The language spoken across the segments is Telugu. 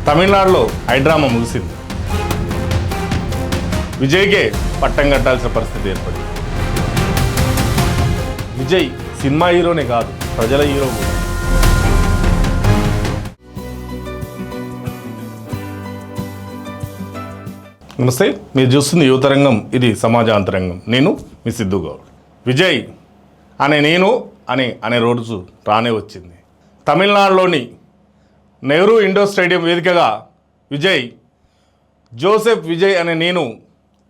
తమిళనాడులో హైడ్రామా ముగిసింది. విజయ్కే పట్టం కట్టాల్సిన పరిస్థితి ఏర్పడింది. విజయ్ సినిమా హీరోనే కాదు, ప్రజల హీరో కూడా. నమస్తే, మీరు చూస్తుంది యువతరంగం, ఇది సమాజాంతరంగం. నేను మీ సిద్ధు గౌడ్. విజయ్ అనే రోజు రానే వచ్చింది. తమిళనాడులోని నెహ్రూ ఇండోర్ స్టేడియం వేదికగా విజయ్ జోసెఫ్ విజయ్ అనే నేను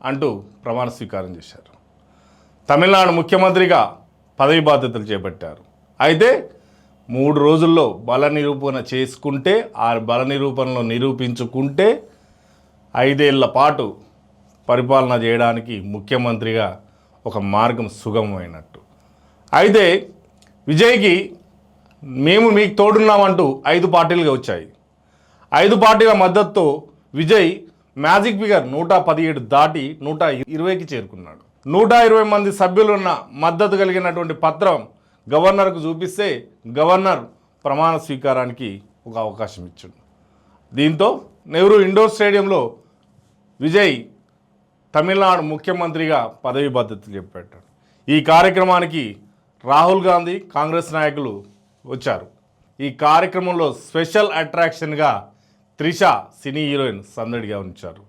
అంటూ ప్రమాణ స్వీకారం చేశారు. తమిళనాడు ముఖ్యమంత్రిగా పదవి బాధ్యతలు చేపట్టారు. అయితే 3 రోజుల్లో బల నిరూపణ చేసుకుంటే, ఆ బల నిరూపణలో నిరూపించుకుంటే 5 ఏళ్ల పాటు పరిపాలన చేయడానికి ముఖ్యమంత్రిగా ఒక మార్గం సుగమమైనట్టు. అయితే విజయ్కి మేము మీకు తోడున్నామంటూ 5 పార్టీలుగా వచ్చాయి. 5 పార్టీల మద్దతుతో విజయ్ మ్యాజిక్ ఫిగర్ 117 దాటి 120కి చేరుకున్నాడు. 120 మంది సభ్యులున్న మద్దతు కలిగినటువంటి పత్రం గవర్నర్కు చూపిస్తే గవర్నర్ ప్రమాణ స్వీకారానికి ఒక అవకాశం ఇచ్చిండు. దీంతో నెహ్రూ ఇండోర్ స్టేడియంలో విజయ్ తమిళనాడు ముఖ్యమంత్రిగా పదవి బాధ్యతలు చేపట్టాడు. ఈ కార్యక్రమానికి రాహుల్ గాంధీ, కాంగ్రెస్ నాయకులు వచ్చారు. ఈ కార్యక్రమంలో స్పెషల్ అట్రాక్షన్గా త్రిష సినీ హీరోయిన్ సందడిగా ఉంచారు.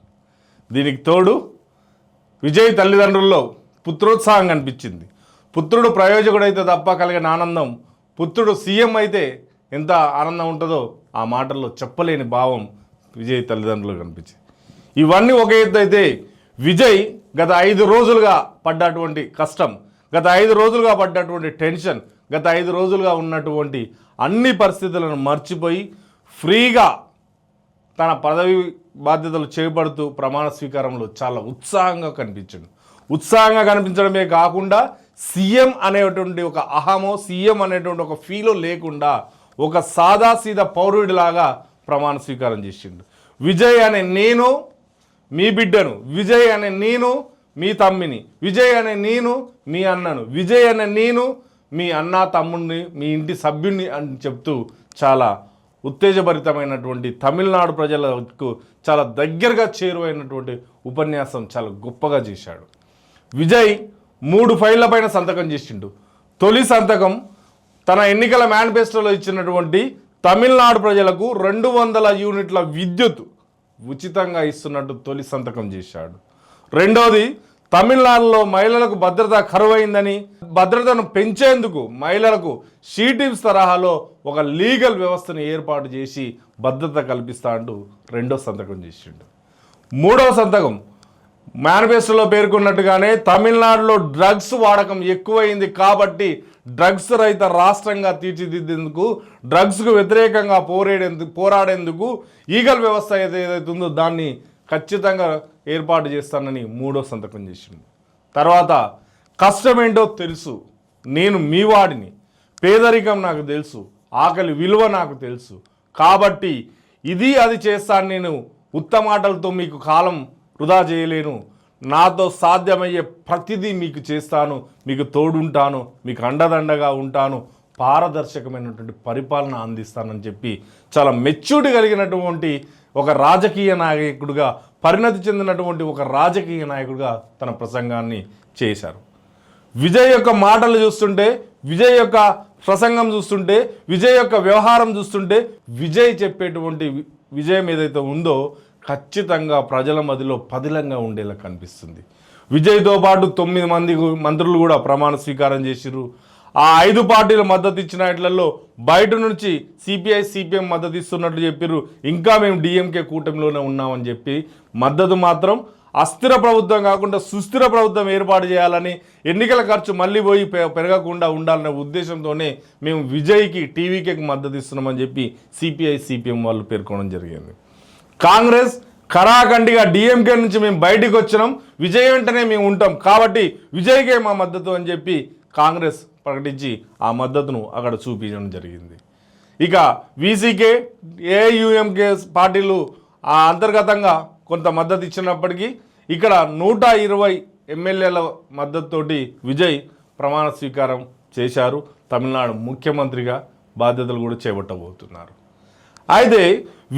దీనికి తోడు విజయ్ తల్లిదండ్రుల్లో పుత్రోత్సాహం కనిపించింది. పుత్రుడు ప్రయోజకుడైతే తప్ప కలిగిన ఆనందం, పుత్రుడు సీఎం అయితే ఎంత ఆనందం ఉంటుందో ఆ మాటల్లో చెప్పలేని భావం విజయ్ తల్లిదండ్రులు కనిపించింది. ఇవన్నీ ఒక ఎత్తు అయితే, విజయ్ గత 5 రోజులుగా పడ్డటువంటి కష్టం, గత 5 రోజులుగా పడ్డటువంటి టెన్షన్, గత 5 రోజులుగా ఉన్నటువంటి అన్ని పరిస్థితులను మర్చిపోయి ఫ్రీగా తన పదవి బాధ్యతలు చేపడుతూ ప్రమాణ స్వీకారంలో చాలా ఉత్సాహంగా కనిపించాడు. ఉత్సాహంగా కనిపించడమే కాకుండా సీఎం అనేటువంటి ఒక అహమో, సీఎం అనేటువంటి ఒక ఫీలో లేకుండా ఒక సాదాసీదా పౌరుడిలాగా ప్రమాణ స్వీకారం చేసిండు. విజయ్ అనే నేను మీ బిడ్డను, విజయ్ అనే నేను మీ తమ్మిని, విజయ్ అనే నేను మీ అన్నను, విజయ్ అనే నేను మీ అన్న తమ్ముడిని, మీ ఇంటి సభ్యుడిని అని చెప్తూ చాలా ఉత్తేజభరితమైనటువంటి, తమిళనాడు ప్రజలకు చాలా దగ్గరగా చేరువైనటువంటి ఉపన్యాసం చాలా గొప్పగా చేశాడు. విజయ్ 3 ఫైళ్ల పైన సంతకం చేసిండు. తొలి సంతకం తన ఎన్నికల మేనిఫెస్టోలో ఇచ్చినటువంటి తమిళనాడు ప్రజలకు 200 యూనిట్ల విద్యుత్ ఉచితంగా ఇస్తున్నట్టు తొలి సంతకం చేశాడు. రెండోది, తమిళనాడులో మహిళలకు భద్రత కరువైందని, భద్రతను పెంచేందుకు మహిళలకు షీటిప్స్ తరహాలో ఒక లీగల్ వ్యవస్థను ఏర్పాటు చేసి భద్రత కల్పిస్తా అంటూ 2వ సంతకం చేసిండు. 3వ సంతకం మేనిఫెస్టోలో పేర్కొన్నట్టుగానే తమిళనాడులో డ్రగ్స్ వాడకం ఎక్కువైంది కాబట్టి డ్రగ్స్ రహిత రాష్ట్రంగా తీర్చిదిద్దేందుకు, డ్రగ్స్కు వ్యతిరేకంగా పోరాడేందుకు ఈగల్ వ్యవస్థ ఏదైతే ఉందో దాన్ని ఖచ్చితంగా ఏర్పాటు చేస్తానని 3వ సంతకం చేసింది. తర్వాత కష్టమేంటో తెలుసు, నేను మీ వాడిని, పేదరికం నాకు తెలుసు, ఆకలి విలువ నాకు తెలుసు, కాబట్టి ఇది అది చేస్తాను, నేను ఉత్తమాటలతో మీకు కాలం వృధా చేయలేను, నాతో సాధ్యమయ్యే ప్రతిదీ మీకు చేస్తాను, మీకు తోడుంటాను, మీకు అండదండగా ఉంటాను, పారదర్శకమైనటువంటి పరిపాలన అందిస్తానని చెప్పి చాలా మెచ్యూరిటీ కలిగినటువంటి ఒక రాజకీయ నాయకుడిగా, పరిణతి చెందినటువంటి ఒక రాజకీయ నాయకుడిగా తన ప్రసంగాన్ని చేశారు. విజయ్ యొక్క మాటలు చూస్తుంటే, విజయ్ యొక్క ప్రసంగం చూస్తుంటే, విజయ్ యొక్క వ్యవహారం చూస్తుంటే, విజయ్ చెప్పేటువంటి విజయం ఏదైతే ఉందో ఖచ్చితంగా ప్రజల మధ్యలో పదిలంగా ఉండేలా కనిపిస్తుంది. విజయ్తో పాటు 9 మంది మంత్రులు కూడా ప్రమాణ స్వీకారం చేసిర్రు. ఆ 5 పార్టీలు మద్దతు ఇచ్చిన వాటిల్లో బయట నుంచి సిపిఐ, సిపిఎం మద్దతు ఇస్తున్నట్లు చెప్పారు. ఇంకా మేము డిఎంకే కూటమిలోనే ఉన్నామని చెప్పి మద్దతు మాత్రం అస్థిర ప్రభుత్వం కాకుండా సుస్థిర ప్రభుత్వం ఏర్పాటు చేయాలని, ఎన్నికల ఖర్చు మళ్ళీ పోయి పెరగకుండా ఉండాలనే ఉద్దేశంతోనే మేము విజయ్కి, టీవీకేకి మద్దతు ఇస్తున్నామని చెప్పి సిపిఐ, సిపిఎం వాళ్ళు పేర్కొనడం జరిగింది. కాంగ్రెస్ ఖరాఖండిగా డిఎంకే నుంచి మేము బయటికి వచ్చినాం, విజయ్ వెంటనే మేము ఉంటాం, కాబట్టి విజయ్కే మా మద్దతు అని చెప్పి కాంగ్రెస్ ప్రకటించి ఆ మద్దతును అక్కడ చూపించడం జరిగింది. ఇక వీసీకే, ఏఐయుఎంకే పార్టీలు ఆ అంతర్గతంగా కొంత మద్దతు ఇచ్చినప్పటికీ ఇక్కడ 120 ఎమ్మెల్యేల మద్దతుతోటి విజయ్ ప్రమాణ స్వీకారం చేశారు. తమిళనాడు ముఖ్యమంత్రిగా బాధ్యతలు కూడా చేపట్టబోతున్నారు. అయితే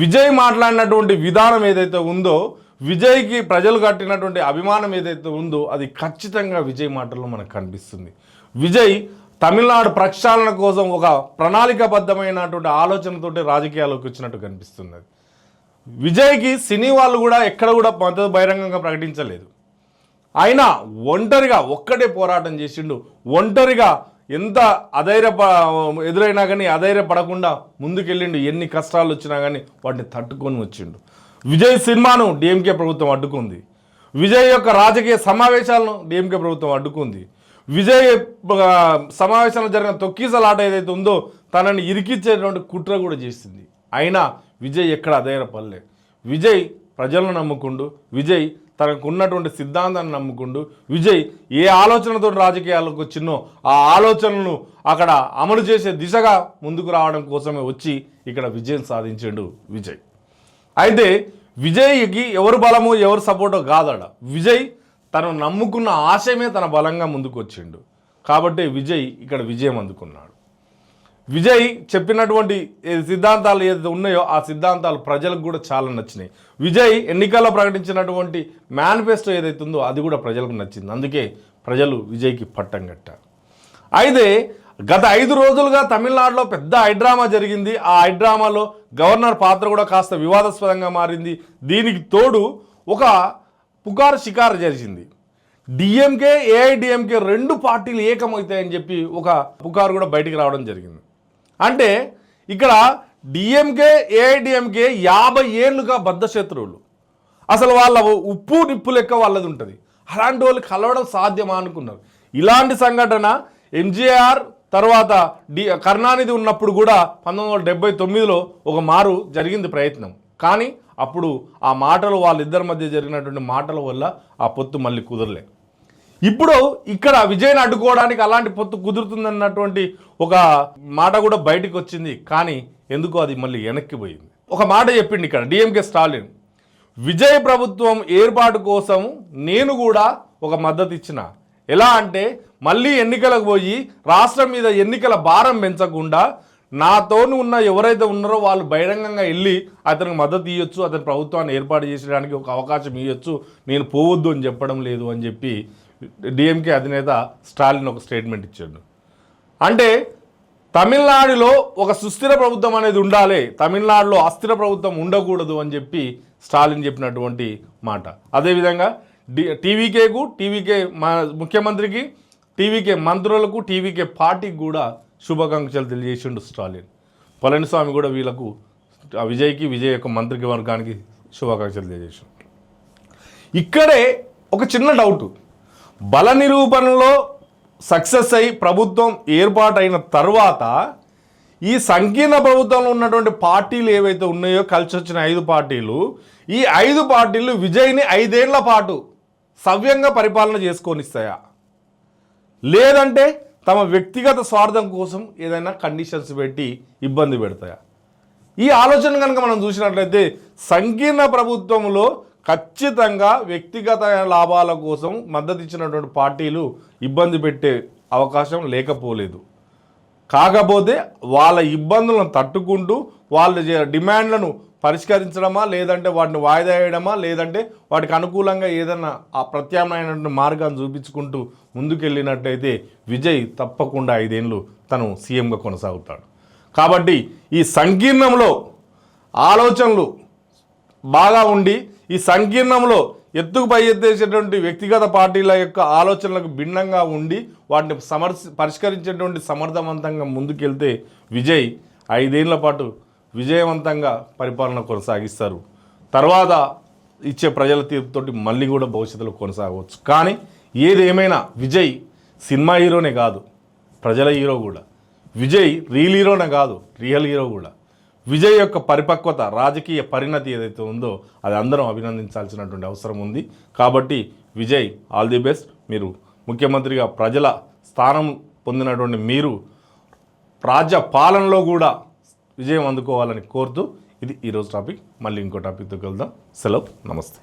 విజయ్ మాట్లాడినటువంటి విధానం ఏదైతే ఉందో, విజయ్కి ప్రజలు కట్టినటువంటి అభిమానం ఏదైతే ఉందో అది ఖచ్చితంగా విజయ్ మాటల్లో మనకు కనిపిస్తుంది. విజయ్ తమిళనాడు ప్రక్షాళన కోసం ఒక ప్రణాళికాబద్ధమైనటువంటి ఆలోచనతోటి రాజకీయాల్లోకి వచ్చినట్టు కనిపిస్తున్నది. విజయ్కి సినీ వాళ్ళు కూడా ఎక్కడ కూడా మద్దతు బహిరంగంగా ప్రకటించలేదు. అయినా ఒంటరిగా ఒక్కటే పోరాటం చేసిండు. ఒంటరిగా ఎంత ఎదురైనా కానీ అధైర్యపడకుండా ముందుకెళ్ళిండు. ఎన్ని కష్టాలు వచ్చినా కానీ వాటిని తట్టుకొని వచ్చిండు. విజయ్ సినిమాను డిఎంకే ప్రభుత్వం అడ్డుకుంది. విజయ్ యొక్క రాజకీయ సమావేశాలను డిఎంకే ప్రభుత్వం అడ్డుకుంది. విజయ్ సమావేశంలో జరిగిన తొక్కిసలాట ఏదైతే ఉందో తనని ఇరికిచ్చేటువంటి కుట్ర కూడా చేసింది. అయినా విజయ్ ఎక్కడ అధైర్యపడలే. విజయ్ ప్రజలను నమ్ముకుండు. విజయ్ తనకు ఉన్నటువంటి సిద్ధాంతాన్ని నమ్ముకుండు. విజయ్ ఏ ఆలోచనతో రాజకీయాలకు వచ్చినో ఆ ఆలోచనలను అక్కడ అమలు చేసే దిశగా ముందుకు రావడం కోసమే వచ్చి ఇక్కడ విజయం సాధించాడు విజయ్. అయితే విజయ్కి ఎవరు బలము ఎవరు సపోర్టో కాదడ. విజయ్ తను నమ్ముకున్న ఆశయమే తన బలంగా ముందుకు వచ్చిండు. కాబట్టి విజయ్ ఇక్కడ విజయం అందుకున్నాడు. విజయ్ చెప్పినటువంటి సిద్ధాంతాలు ఏదైతే ఉన్నాయో ఆ సిద్ధాంతాలు ప్రజలకు కూడా చాలా నచ్చినాయి. విజయ్ ఎన్నికల్లో ప్రకటించినటువంటి మేనిఫెస్టో ఏదైతే ఉందో అది కూడా ప్రజలకు నచ్చింది. అందుకే ప్రజలు విజయ్కి పట్టం కట్టారు. అయితే గత 5 రోజులుగా తమిళనాడులో పెద్ద హైడ్రామా జరిగింది. ఆ హైడ్రామాలో గవర్నర్ పాత్ర కూడా కాస్త వివాదాస్పదంగా మారింది. దీనికి తోడు ఒక పుకారు షికారు జరిగింది. డిఎంకే ఏఐడిఎంకే 2 పార్టీలు ఏకమవుతాయని చెప్పి ఒక పుకారు కూడా బయటికి రావడం జరిగింది. అంటే ఇక్కడ డిఎంకే ఏఐడిఎంకే 50 ఏళ్ళుగా బద్ధ శత్రువులు. అసలు వాళ్ళ ఉప్పు నిప్పు లెక్క వాళ్ళది ఉంటుంది. అలాంటి వాళ్ళు కలవడం సాధ్యమా అనుకున్నారు. ఇలాంటి సంఘటన ఎంజీఆర్ తర్వాత కరుణానిధి ఉన్నప్పుడు కూడా 1979లో ఒక మారు జరిగింది ప్రయత్నం. కానీ అప్పుడు ఆ మాటలు వాళ్ళిద్దరి మధ్య జరిగినటువంటి మాటల వల్ల ఆ పొత్తు మళ్ళీ కుదరలే. ఇప్పుడు ఇక్కడ విజయ్ని అడ్డుకోవడానికి అలాంటి పొత్తు కుదురుతుందన్నటువంటి ఒక మాట కూడా బయటకు వచ్చింది. కానీ ఎందుకో అది మళ్ళీ వెనక్కిపోయింది. ఒక మాట చెప్పింది ఇక్కడ డిఎంకే స్టాలిన్, విజయ్ ప్రభుత్వం ఏర్పాటు కోసం నేను కూడా ఒక మద్దతు ఇచ్చిన. ఎలా అంటే మళ్ళీ ఎన్నికలకు పోయి రాష్ట్రం మీద ఎన్నికల భారం పెంచకుండా నాతోని ఉన్న ఎవరైతే ఉన్నారో వాళ్ళు బహిరంగంగా వెళ్ళి అతనికి మద్దతు ఇవ్వచ్చు, అతని ప్రభుత్వాన్ని ఏర్పాటు చేసడానికి ఒక అవకాశం ఇవ్వచ్చు, నేను పోవద్దు అని చెప్పడం లేదు అని చెప్పి డిఎంకే అధినేత స్టాలిన్ ఒక స్టేట్మెంట్ ఇచ్చాడు. అంటే తమిళనాడులో ఒక సుస్థిర ప్రభుత్వం అనేది ఉండాలి, తమిళనాడులో అస్థిర ప్రభుత్వం ఉండకూడదు అని చెప్పి స్టాలిన్ చెప్పినటువంటి మాట. అదేవిధంగా టీవీకేకు, టీవీకే ముఖ్యమంత్రికి, టీవీకే మంత్రులకు, టీవీకే పార్టీకి కూడా శుభాకాంక్షలు తెలియజేసిండు స్టాలిన్. పళనిస్వామి కూడా వీళ్ళకు విజయ్కి, విజయ్ యొక్క మంత్రికి వర్గానికి శుభాకాంక్షలు తెలియజేసిండు. ఇక్కడే ఒక చిన్న డౌటు, బల నిరూపణలో సక్సెస్ అయి ప్రభుత్వం ఏర్పాటైన తర్వాత ఈ సంకీర్ణ ప్రభుత్వంలో ఉన్నటువంటి పార్టీలు ఏవైతే ఉన్నాయో కలిసి వచ్చిన 5 పార్టీలు, ఈ 5 పార్టీలు విజయ్ని 5 ఏళ్ల పాటు సవ్యంగా పరిపాలన చేసుకొనిస్తాయా, లేదంటే తమ వ్యక్తిగత స్వార్థం కోసం ఏదైనా కండిషన్స్ పెట్టి ఇబ్బంది పెడతాయా? ఈ ఆలోచన కనుక మనం చూసినట్లయితే సంకీర్ణ ప్రభుత్వంలో ఖచ్చితంగా వ్యక్తిగత లాభాల కోసం మద్దతు ఇచ్చినటువంటి పార్టీలు ఇబ్బంది పెట్టే అవకాశం లేకపోలేదు. కాకపోతే వాళ్ళ ఇబ్బందులను తట్టుకుంటూ వాళ్ళ డిమాండ్లను పరిష్కరించడమా, లేదంటే వాటిని వాయిదా వేయడమా, లేదంటే వాటికి అనుకూలంగా ఏదన్నా ఆ ప్రత్యామ్నాయమైన మార్గాన్ని చూపించుకుంటూ ముందుకెళ్ళినట్టయితే విజయ్ తప్పకుండా 5 ఏళ్ళు తను సీఎంగా కొనసాగుతాడు. కాబట్టి ఈ సంకీర్ణంలో ఆలోచనలు బాగా ఉండి ఈ సంకీర్ణంలో ఎత్తుకు పై ఎత్తేసేటువంటి వ్యక్తిగత పార్టీల యొక్క ఆలోచనలకు భిన్నంగా ఉండి వాటిని పరిష్కరించేటువంటి సమర్థవంతంగా ముందుకెళ్తే విజయ్ 5 ఏళ్ల పాటు విజయవంతంగా పరిపాలన కొనసాగిస్తారు. తర్వాత ఇచ్చే ప్రజల తీర్పుతోటి మళ్ళీ కూడా భవిష్యత్తులో కొనసాగవచ్చు. కానీ ఏదేమైనా విజయ్ సినిమా హీరోనే కాదు, ప్రజల హీరో కూడా. విజయ్ రియల్ హీరోనే కాదు, రియల్ హీరో కూడా. విజయ్ యొక్క పరిపక్వత, రాజకీయ పరిణతి ఏదైతే ఉందో అది అందరం అభినందించాల్సినటువంటి అవసరం ఉంది. కాబట్టి విజయ్ ఆల్ ది బెస్ట్. మీరు ముఖ్యమంత్రిగా ప్రజల స్థానం పొందినటువంటి మీరు రాజ్య పాలనలో కూడా విజయం అందుకోవాలని కోరుతూ ఇది ఈరోజు టాపిక్. మళ్ళీ ఇంకో టాపిక్తో కలుద్దాం. సెలవు, నమస్తే.